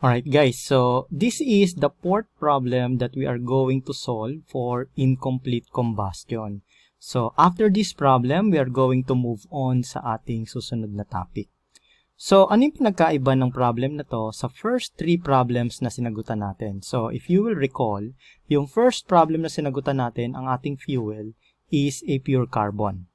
Alright guys, so this is the fourth problem that we are going to solve for incomplete combustion. So after this problem, we are going to move on sa ating susunod na topic. So ano yung pinagkaiba ng problem na to sa first three problems na sinagutan natin? So if you will recall, yung first problem na sinagutan natin, ang ating fuel is a pure carbon.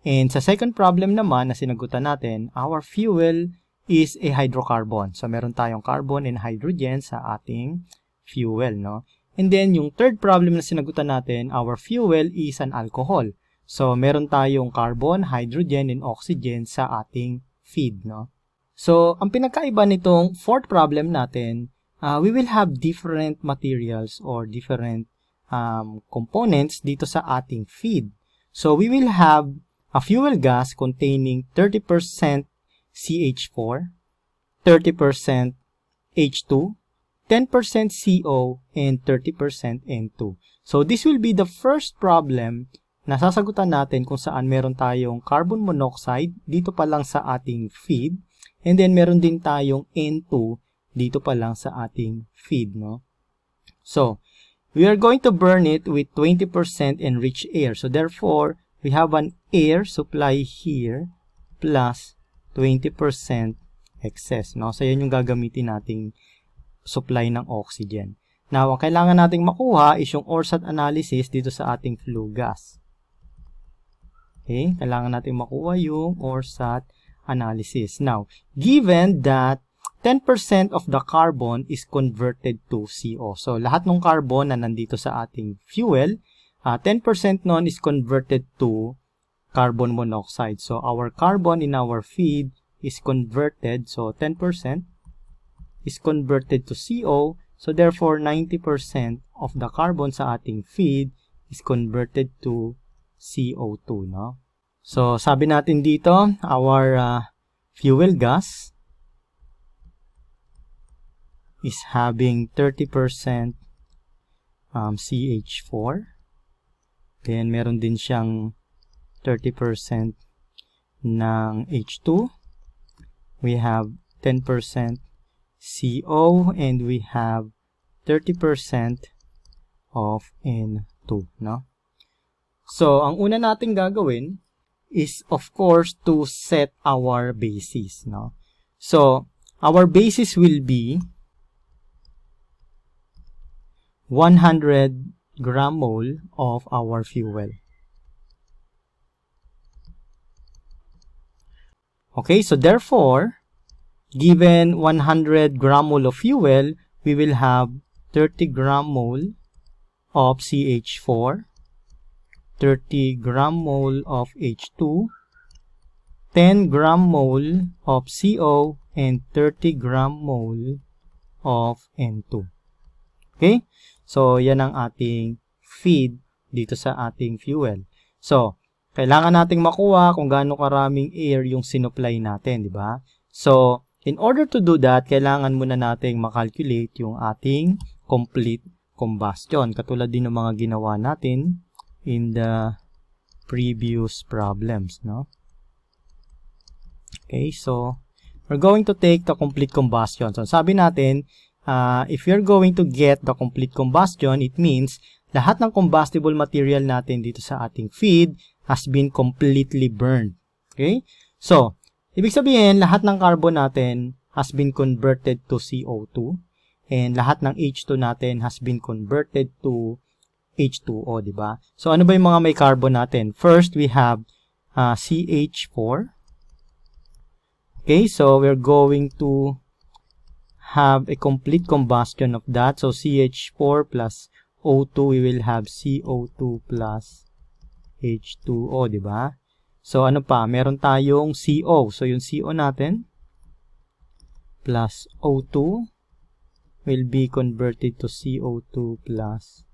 And sa second problem naman na sinagutan natin, our fuel is a hydrocarbon. So, meron tayong carbon and hydrogen sa ating fuel, no? And then, yung third problem na sinagutan natin, our fuel is an alcohol. So, meron tayong carbon, hydrogen, and oxygen sa ating feed, no? So, ang pinagkaiba nitong fourth problem natin, we will have different materials or different components dito sa ating feed. So, we will have a fuel gas containing 30% CH4, 30% H2, 10% CO, and 30% N2. So, this will be the first problem na sasagutan natin kung saan meron tayong carbon monoxide dito pa lang sa ating feed, and then meron din tayong N2 dito pa lang sa ating feed, no? So, we are going to burn it with 20% enriched air. So, therefore, we have an air supply here plus 20% excess, no? So, yan yung gagamitin nating supply ng oxygen. Now, ang kailangan nating makuha is yung ORSAT analysis dito sa ating flue gas. Okay? Kailangan nating makuha yung ORSAT analysis. Now, given that 10% of the carbon is converted to CO. So, lahat ng carbon na nandito sa ating fuel, 10% nun is converted to carbon monoxide. So, our carbon in our feed is converted. So, 10% is converted to CO. So, therefore, 90% of the carbon sa ating feed is converted to CO2, no? So, sabi natin dito, our fuel gas is having 30% CH4. Then, meron din siyang 30% ng H2. We have 10% CO and we have 30% of N2, no? So, ang una nating gagawin is of course to set our basis, no? So, our basis will be 100 gram mole of our fuel. Okay, so therefore, given 100 gram mole of fuel, we will have 30 gram mole of CH4, 30 gram mole of H2, 10 gram mole of CO, and 30 gram mole of N2. Okay? So, yan ang ating feed dito sa ating fuel. So, kailangan nating makuha kung gaano karaming air yung sinupply natin, di ba? So, in order to do that, kailangan muna nating makalculate yung ating complete combustion. Katulad din ng mga ginawa natin in the previous problems, no? Okay, so, we're going to take the complete combustion. So, sabi natin, if you're going to get the complete combustion, it means lahat ng combustible material natin dito sa ating feed has been completely burned. Okay? So, ibig sabihin, lahat ng carbon natin has been converted to CO2 and lahat ng H2 natin has been converted to H2O, di ba? So, ano ba yung mga may carbon natin? First, we have CH4. Okay, so we're going to have a complete combustion of that. So, CH4 plus O2, we will have CO2 plus H2O, di ba? So, ano pa? Meron tayong CO. So, yung CO natin plus O2 will be converted to CO2 plus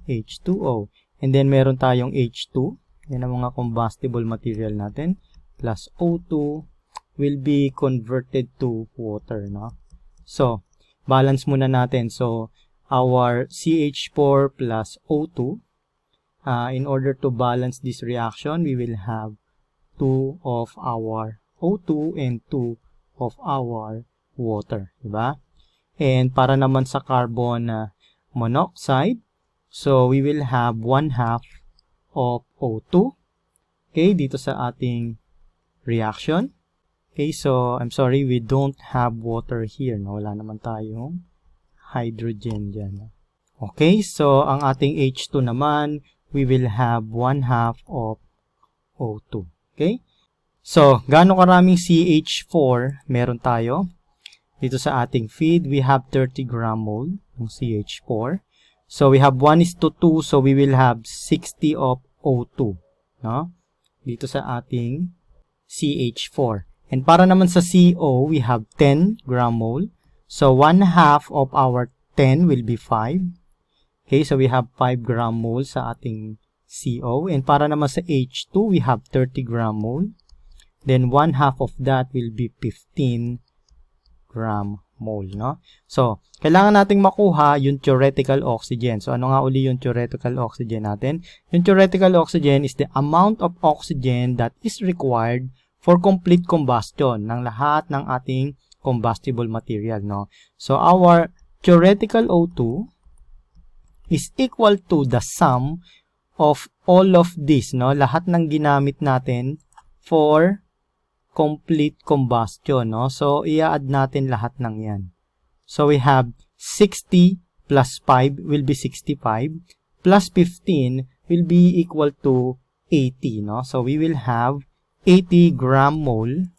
H2O. And then, meron tayong H2. Yan ang mga combustible material natin. Plus O2 will be converted to water, no? So, balance muna natin. So, our CH4 plus O2, in order to balance this reaction, we will have 2 of our O2 and 2 of our water, diba? And para naman sa carbon monoxide, so we will have 1/2 of O2. Okay, dito sa ating reaction. Okay, so I'm sorry, we don't have water here. No? Wala naman tayong hydrogen dyan. Okay, so ang ating H2 naman, we will have 1/2 of O2. Okay? So, gaano karaming CH4 meron tayo? Dito sa ating feed, we have 30 gram mole ng CH4. So, we have 1:2, so we will have 60 of O2. No? Dito sa ating CH4. And para naman sa CO, we have 10 gram mole. So, 1/2 of our 10 will be 5. Okay, so we have 5 gram mole sa ating CO. And para naman sa H2, we have 30 gram mole. Then, 1/2 of that will be 15 gram mole, no? So, kailangan nating makuha yung theoretical oxygen. So, ano nga uli yung theoretical oxygen natin? Yung theoretical oxygen is the amount of oxygen that is required for complete combustion ng lahat ng ating combustible material, no? So, our theoretical O2 is equal to the sum of all of this, no? Lahat ng ginamit natin for complete combustion, no? So, i-add natin lahat ng yan. So, we have 60 plus 5 will be 65, plus 15 will be equal to 80, no? So, we will have 80 gram mole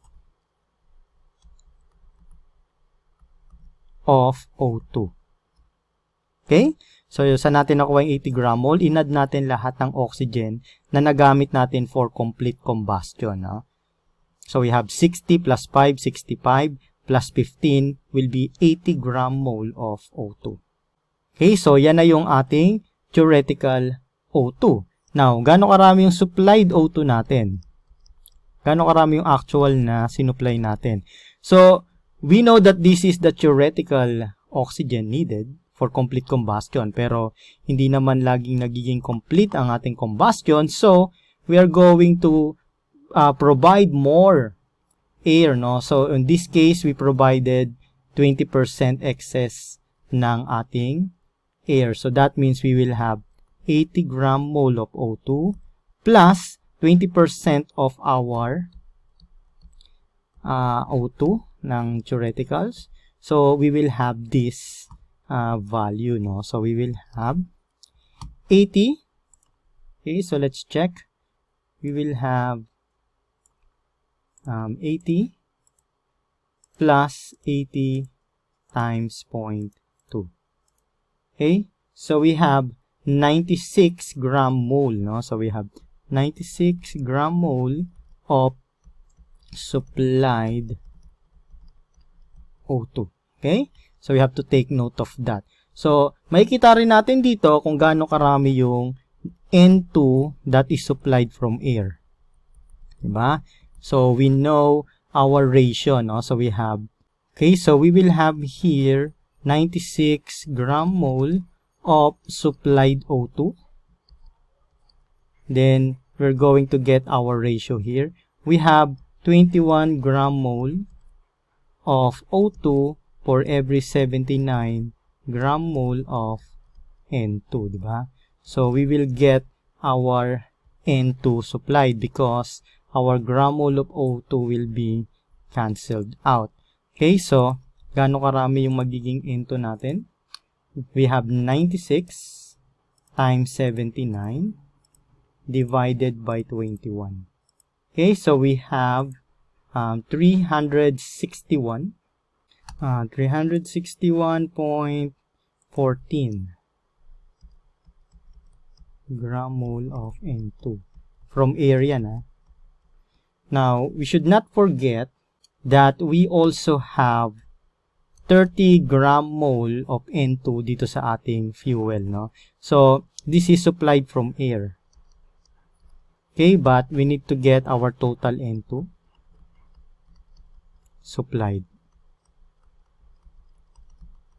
of O2. Okay? So, saan natin nakuha yung 80 gram mole? Inadd natin lahat ng oxygen na nagamit natin for complete combustion, no? So, we have 60 plus 5, 65, plus 15 will be 80 gram mole of O2. Okay, so yan na yung ating theoretical O2. Now, gaano karami yung supplied O2 natin? Gaano karami yung actual na sinupply natin? So, we know that this is the theoretical oxygen needed for complete combustion. Pero, hindi naman laging nagiging complete ang ating combustion. So, we are going to provide more air, no? So, in this case, we provided 20% excess ng ating air. So, that means we will have 80 gram mole of O2 plus 20% of our O2 ng theoreticals. So, we will have this value, no? So, we will have 80. Okay, so let's check. We will have 80 plus 80 times 0.2. Okay, so we have 96 gram mole, no? So we have 96 gram mole of supplied O2. Okay, so we have to take note of that. So, makikita rin natin dito kung gaano karami yung N2 that is supplied from air. Diba? So, we know our ratio, no? So, we have, okay, so we will have here 96 gram mole of supplied O2. Then, we're going to get our ratio here. We have 21 gram mole of O2 for every 79 gram mole of N2, diba? So, we will get our N2 supplied because our gram mole of O2 will be cancelled out. Okay, so, gaano karami yung magiging N2 natin? We have 96 times 79 divided by 21. Okay, so we have 361.14 gram mole of N2 from area na. Now, we should not forget that we also have 30 gram mole of N2 dito sa ating fuel, no? So, this is supplied from air. Okay, but we need to get our total N2 supplied.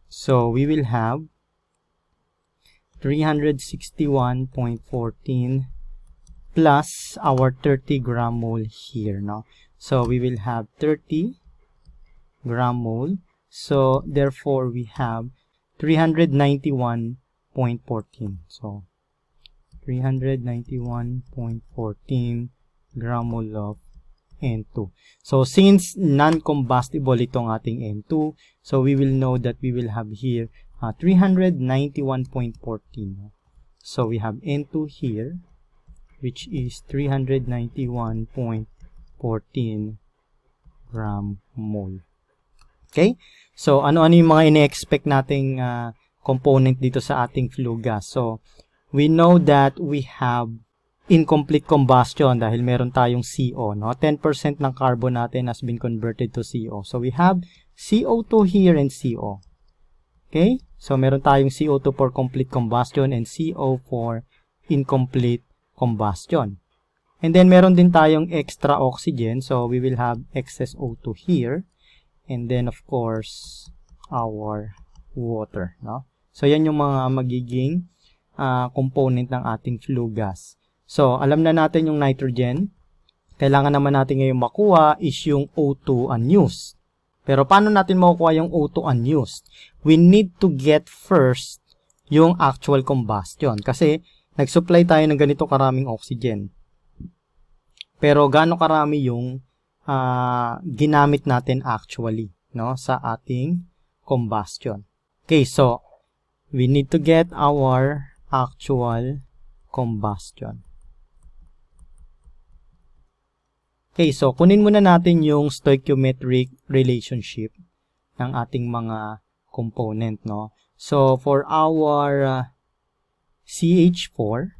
So, we will have 361.14 plus our 30 gram mole here, no? So, we will have 30 gram mole. So, therefore, we have 391.14. So, 391.14 gram mole of N2. So, since non-combustible itong ating N2, so we will know that we will have here 391.14. So, we have N2 here, which is 391.14 gram mole. Okay? So, ano-ano yung mga ine-expect nating component dito sa ating flue gas? So, we know that we have incomplete combustion dahil meron tayong CO, no? 10% ng carbon natin has been converted to CO. So, we have CO2 here and CO. Okay? So, meron tayong CO2 for complete combustion and CO for incomplete combustion. And then, meron din tayong extra oxygen. So, we will have excess O2 here. And then, of course, our water, no? So, yan yung mga magiging component ng ating flue gas. So, alam na natin yung nitrogen. Kailangan naman natin ngayon makuha is yung O2 unused. Pero paano natin makukuha yung O2 unused? We need to get first yung actual combustion. Kasi, nag-supply tayo ng ganito karaming oxygen. Pero, gaano karami yung ginamit natin actually, no, sa ating combustion. Okay, so, we need to get our actual combustion. Okay, so kunin muna natin yung stoichiometric relationship ng ating mga component, no? So, for our CH4,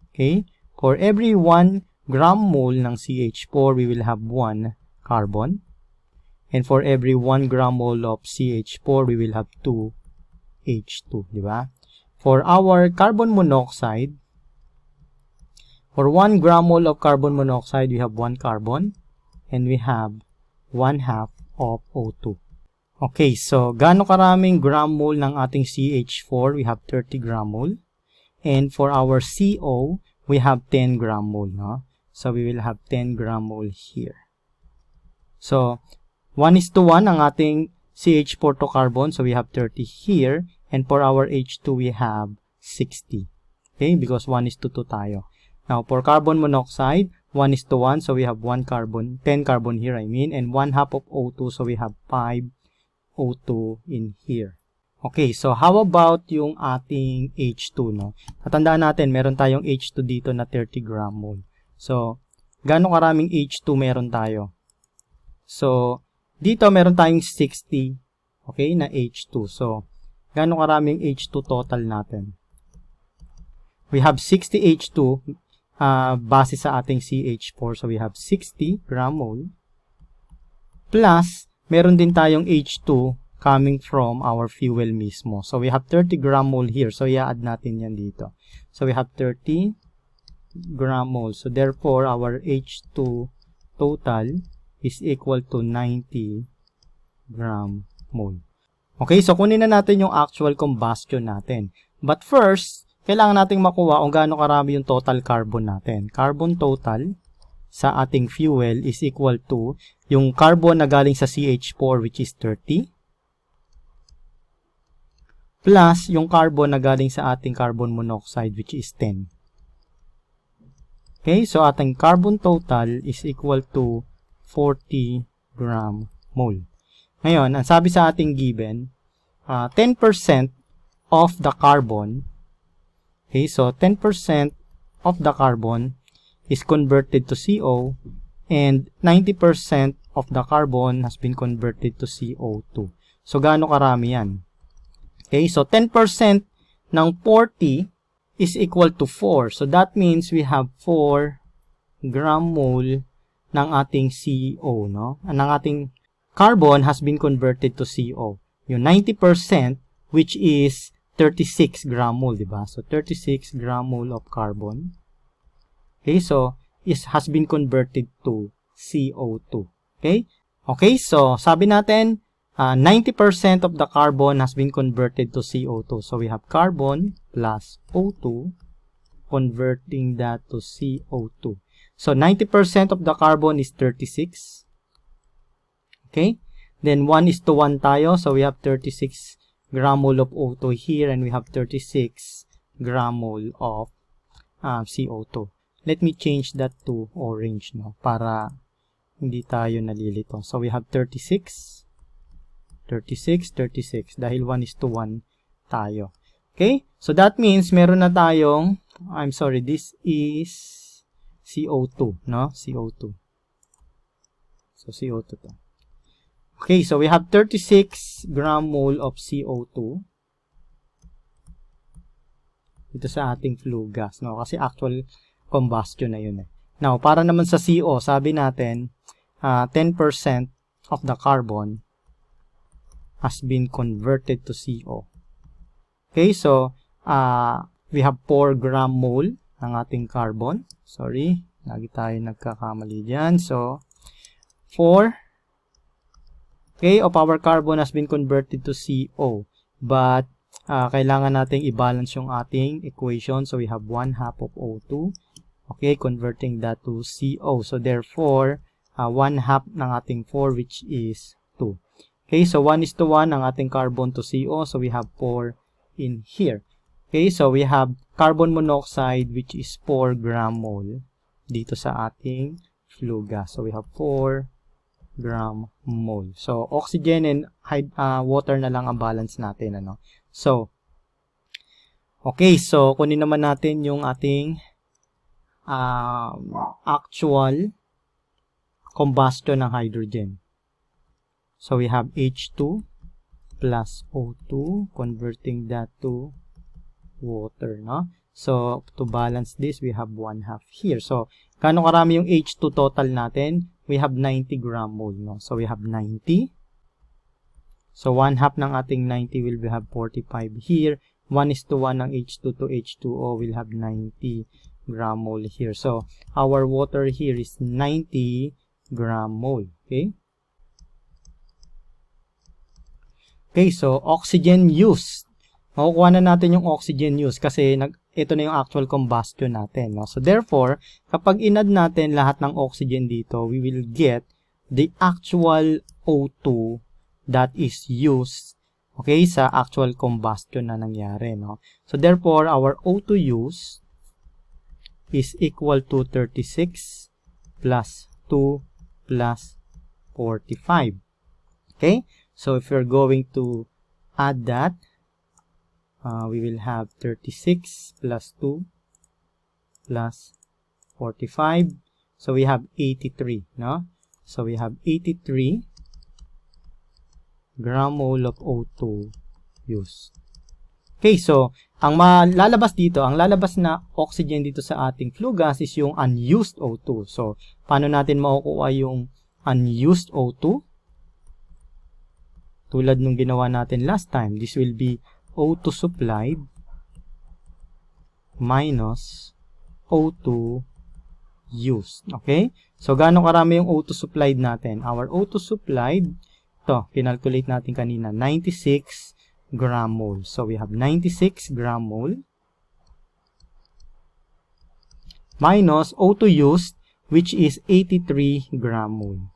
okay, for every 1 gram mole ng CH4, we will have 1 carbon. And for every 1 gram mole of CH4, we will have 2 H2, di ba? For our carbon monoxide, for 1 gram mole of carbon monoxide, we have 1 carbon, and we have 1/2 of O2. Okay, so gaano karaming gram mole ng ating CH4? We have 30 gram mole. And for our CO, we have 10 gram mole, no? So we will have 10 gram mole here. So 1:1 ang ating CH4 to carbon, so we have 30 here. And for our H2, we have 60. Okay, because 1:2 tayo. Now, for carbon monoxide, 1:1, so we have 1 carbon, 10 carbon here, I mean, and 1/2 of O2, so we have 5 O2 in here. Okay, so how about yung ating H2, no? Tatandaan natin, meron tayong H2 dito na 30 gram mole. So, gaano karaming H2 meron tayo? So, dito meron tayong 60, okay, na H2. So, gaano karaming H2 total natin? We have 60 H2 base sa ating CH4. So, we have 60 gram mole. Plus, meron din tayong H2 coming from our fuel mismo. So, we have 30 gram mole here. So, i-add natin yan dito. So, we have 30 gram mole. So, therefore, our H2 total is equal to 90 gram mole. Okay, so kunin na natin yung actual combustion natin. But first, kailangan nating makuha kung gaano karami yung total carbon natin. Carbon total sa ating fuel is equal to yung carbon na galing sa CH4 which is 30 plus yung carbon na galing sa ating carbon monoxide which is 10. Okay, so ating carbon total is equal to 40 gram mole. Ngayon, ang sabi sa ating given, 10% of the carbon, okay, so 10% of the carbon is converted to CO and 90% of the carbon has been converted to CO2. So, gaano karami yan? Okay, so 10% ng 40 is equal to 4. So, that means we have 4 gram mole ng ating CO, no? Ng ating carbon has been converted to CO. Yung 90%, which is 36 gram mole, diba? So, 36 gram mole of carbon. Okay, so, has been converted to CO2. Okay? Okay, so, sabi natin, 90% of the carbon has been converted to CO2. So, we have carbon plus O2, converting that to CO2. So, 90% of the carbon is 36. Okay? Then 1:1 tayo. So we have 36 gram mole of O2 here, and we have 36 gram mole of CO2. Let me change that to orange, no, para hindi tayo nalilito. So we have 36, 36, 36 dahil 1:1 tayo. Okay? So that means meron na tayong, I'm sorry, this is CO2, no? CO2. So CO2 to. Okay, so we have 36 gram mole of CO2 dito sa ating flue gas, no? Kasi actual combustion na yun eh. Now, para naman sa CO, sabi natin, 10% of the carbon has been converted to CO. Okay, so, we have 4 gram mole ng ating carbon. Sorry, lagi tayo nagkakamali dyan. So, 4, okay, of our carbon has been converted to CO. But, kailangan nating i-balance yung ating equation. So, we have 1/2 of O2. Okay, converting that to CO. So, therefore, 1/2 ng ating 4, which is 2. Okay, so 1:1 ang ating carbon to CO. So, we have 4 in here. Okay, so we have carbon monoxide, which is 4 gram mole dito sa ating flue gas. So, we have 4 gram mole. So, oxygen and water na lang ang balance natin, ano. So, okay, so kunin naman natin yung ating actual combustion ng hydrogen. So, we have H2 plus O2, converting that to water, no? So, to balance this, we have 1/2 here. So, kano karami yung H2 total natin? We have 90 gram mole, no? So, we have 90. So, 1/2 ng ating 90 will have 45 here. 1:1 ng H2 to H2O will have 90 gram mole here. So, our water here is 90 gram mole. Okay? Okay, so oxygen use. Makukuha na natin yung oxygen use kasi ito na yung actual combustion natin. No? So, therefore, kapag inad natin lahat ng oxygen dito, we will get the actual O2 that is used, okay, sa actual combustion na nangyari. No? So, therefore, our O2 use is equal to 36 plus 2 plus 45. Okay? So, if you're going to add that, we will have 36 plus 2 plus 45. So, we have 83, no? So, we have 83 gram mole of O2 used. Okay, so, ang lalabas dito, ang lalabas na oxygen dito sa ating flue gas is yung unused O2. So, paano natin makukuha yung unused O2? Tulad nung ginawa natin last time, this will be O2 supplied minus O2 used. Okay? So, gaano karami yung O2 supplied natin? Our O2 supplied, ito, kinalculate natin kanina, 96 gram mole. So, we have 96 gram mole minus O2 used, which is 83 gram mole.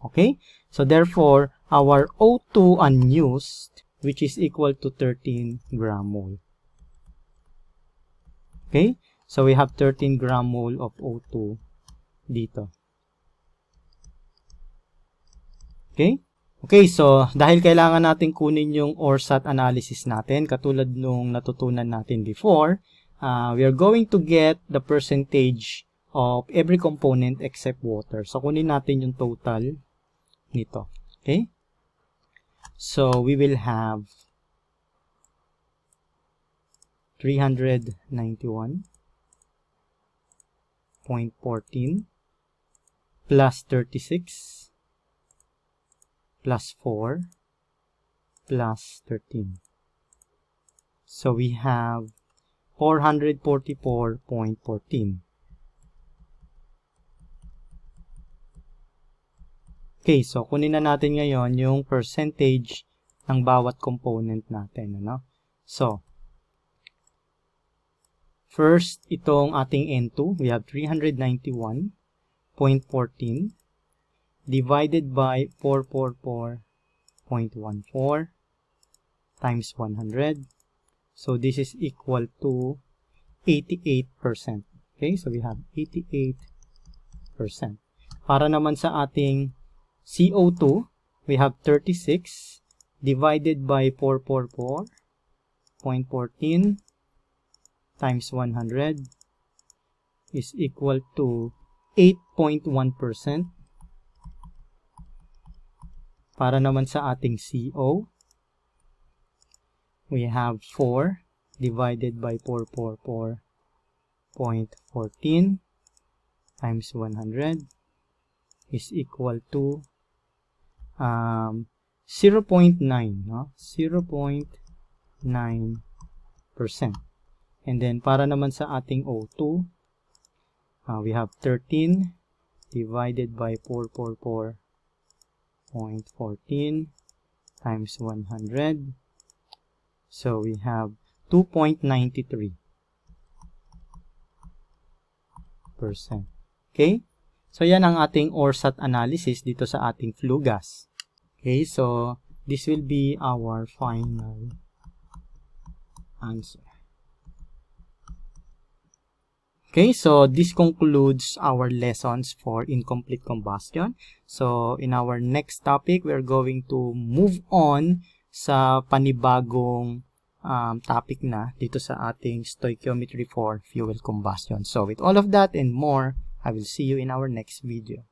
Okay? So, therefore, our O2 unused, which is equal to 13 gram mole. Okay? So, we have 13 gram mole of O2 dito. Okay? Okay, so, dahil kailangan natin kunin yung ORSAT analysis natin, katulad nung natutunan natin before, we are going to get the percentage of every component except water. So, kunin natin yung total nito. Okay? So, we will have 391.14 plus 36 plus 4 plus 13. So, we have 444.14. Okay, so kunin na natin ngayon yung percentage ng bawat component natin. Ano? So, first, itong ating N2, we have 391.14. divided by 444.14 times 100. So this is equal to 88%. Okay, so we have 88%. Para naman sa ating CO2, we have 36 divided by 444.14 times 100 is equal to 8.1%. Para naman sa ating CO, we have 4 divided by 444.14 times 100 is equal to 0.9, no? 0.9%. And then, para naman sa ating O2, we have 13 divided by 444.14 times 100. So, we have 2.93%. Okay? So, yan ang ating ORSAT analysis dito sa ating flue gas. Okay, so this will be our final answer. Okay, so this concludes our lessons for incomplete combustion. So, in our next topic, we're going to move on sa panibagong topic na dito sa ating stoichiometry for fuel combustion. So, with all of that and more, I will see you in our next video.